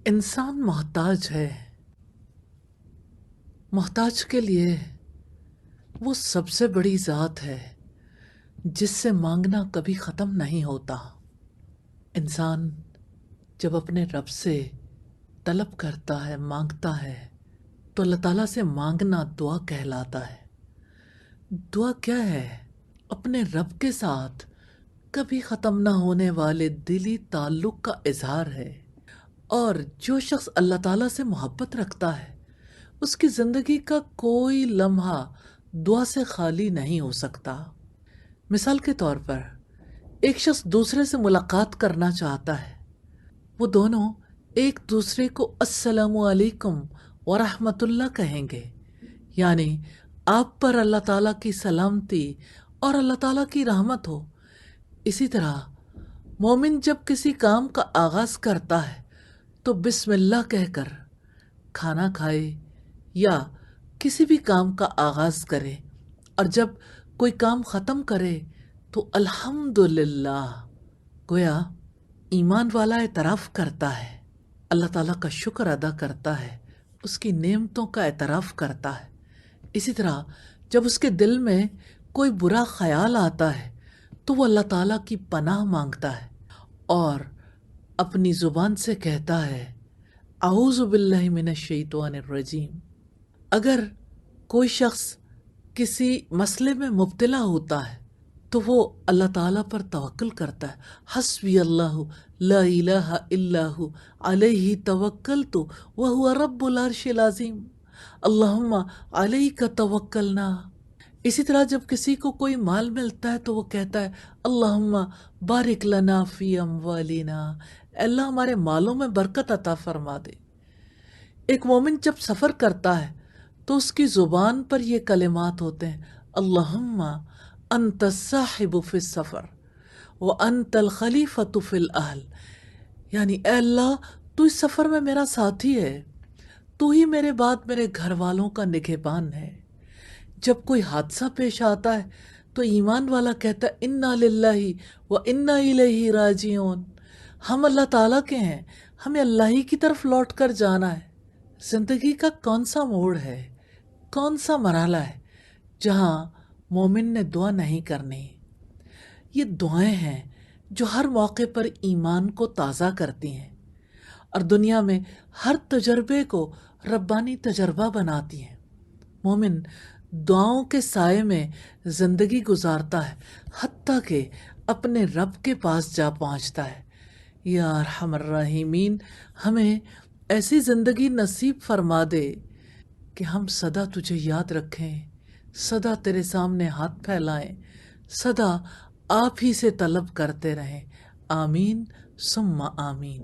انسان محتاج ہے۔ محتاج کے لیے وہ سب سے بڑی ذات ہے جس سے مانگنا کبھی ختم نہیں ہوتا۔ انسان جب اپنے رب سے طلب کرتا ہے، مانگتا ہے، تو اللہ تعالیٰ سے مانگنا دعا کہلاتا ہے۔ دعا کیا ہے؟ اپنے رب کے ساتھ کبھی ختم نہ ہونے والے دلی تعلق کا اظہار ہے۔ اور جو شخص اللہ تعالیٰ سے محبت رکھتا ہے اس کی زندگی کا کوئی لمحہ دعا سے خالی نہیں ہو سکتا۔ مثال کے طور پر ایک شخص دوسرے سے ملاقات کرنا چاہتا ہے، وہ دونوں ایک دوسرے کو السلام علیکم ورحمۃ اللہ کہیں گے، یعنی آپ پر اللہ تعالیٰ کی سلامتی اور اللہ تعالیٰ کی رحمت ہو۔ اسی طرح مومن جب کسی کام کا آغاز کرتا ہے تو بسم اللہ کہہ کر کھانا کھائے یا کسی بھی کام کا آغاز کرے، اور جب کوئی کام ختم کرے تو الحمدللہ، گویا ایمان والا اعتراف کرتا ہے، اللہ تعالیٰ کا شکر ادا کرتا ہے، اس کی نعمتوں کا اعتراف کرتا ہے۔ اسی طرح جب اس کے دل میں کوئی برا خیال آتا ہے تو وہ اللہ تعالیٰ کی پناہ مانگتا ہے اور اپنی زبان سے کہتا ہے اعوذ باللہ من الشیطان الرجیم۔ اگر کوئی شخص کسی مسئلے میں مبتلا ہوتا ہے تو وہ اللہ تعالیٰ پر توکل کرتا ہے، حسبی اللہ لا الہ الا ہو علیہ توکلت وہو رب العرش العظیم، اللہم علیک توکلنا۔ اسی طرح جب کسی کو کوئی مال ملتا ہے تو وہ کہتا ہے اللہم بارک لنا فی اموالنا، اللہ ہمارے مالوں میں برکت عطا فرما دے۔ ایک مومن جب سفر کرتا ہے تو اس کی زبان پر یہ کلمات ہوتے ہیں اللہم انت الصاحب فی السفر وانت الخلیفۃ فی الاہل، یعنی اے اللہ تو اس سفر میں میرا ساتھی ہے، تو ہی میرے بعد میرے گھر والوں کا نگہبان ہے۔ جب کوئی حادثہ پیش آتا ہے تو ایمان والا کہتا ہے انا للہ و انا الیہ راجعون، ہم اللہ تعالیٰ کے ہیں، ہمیں اللہ ہی کی طرف لوٹ کر جانا ہے۔ زندگی کا کون سا موڑ ہے، کون سا مرحلہ ہے جہاں مومن نے دعا نہیں کرنی؟ یہ دعائیں ہیں جو ہر موقع پر ایمان کو تازہ کرتی ہیں اور دنیا میں ہر تجربے کو ربانی تجربہ بناتی ہیں۔ مومن دعاؤں کے سائے میں زندگی گزارتا ہے حتیٰ کہ اپنے رب کے پاس جا پہنچتا ہے۔ یا ارحم الراحمین، ہمیں ایسی زندگی نصیب فرما دے کہ ہم سدا تجھے یاد رکھیں، سدا تیرے سامنے ہاتھ پھیلائیں، سدا آپ ہی سے طلب کرتے رہیں۔ آمین ثم آمین۔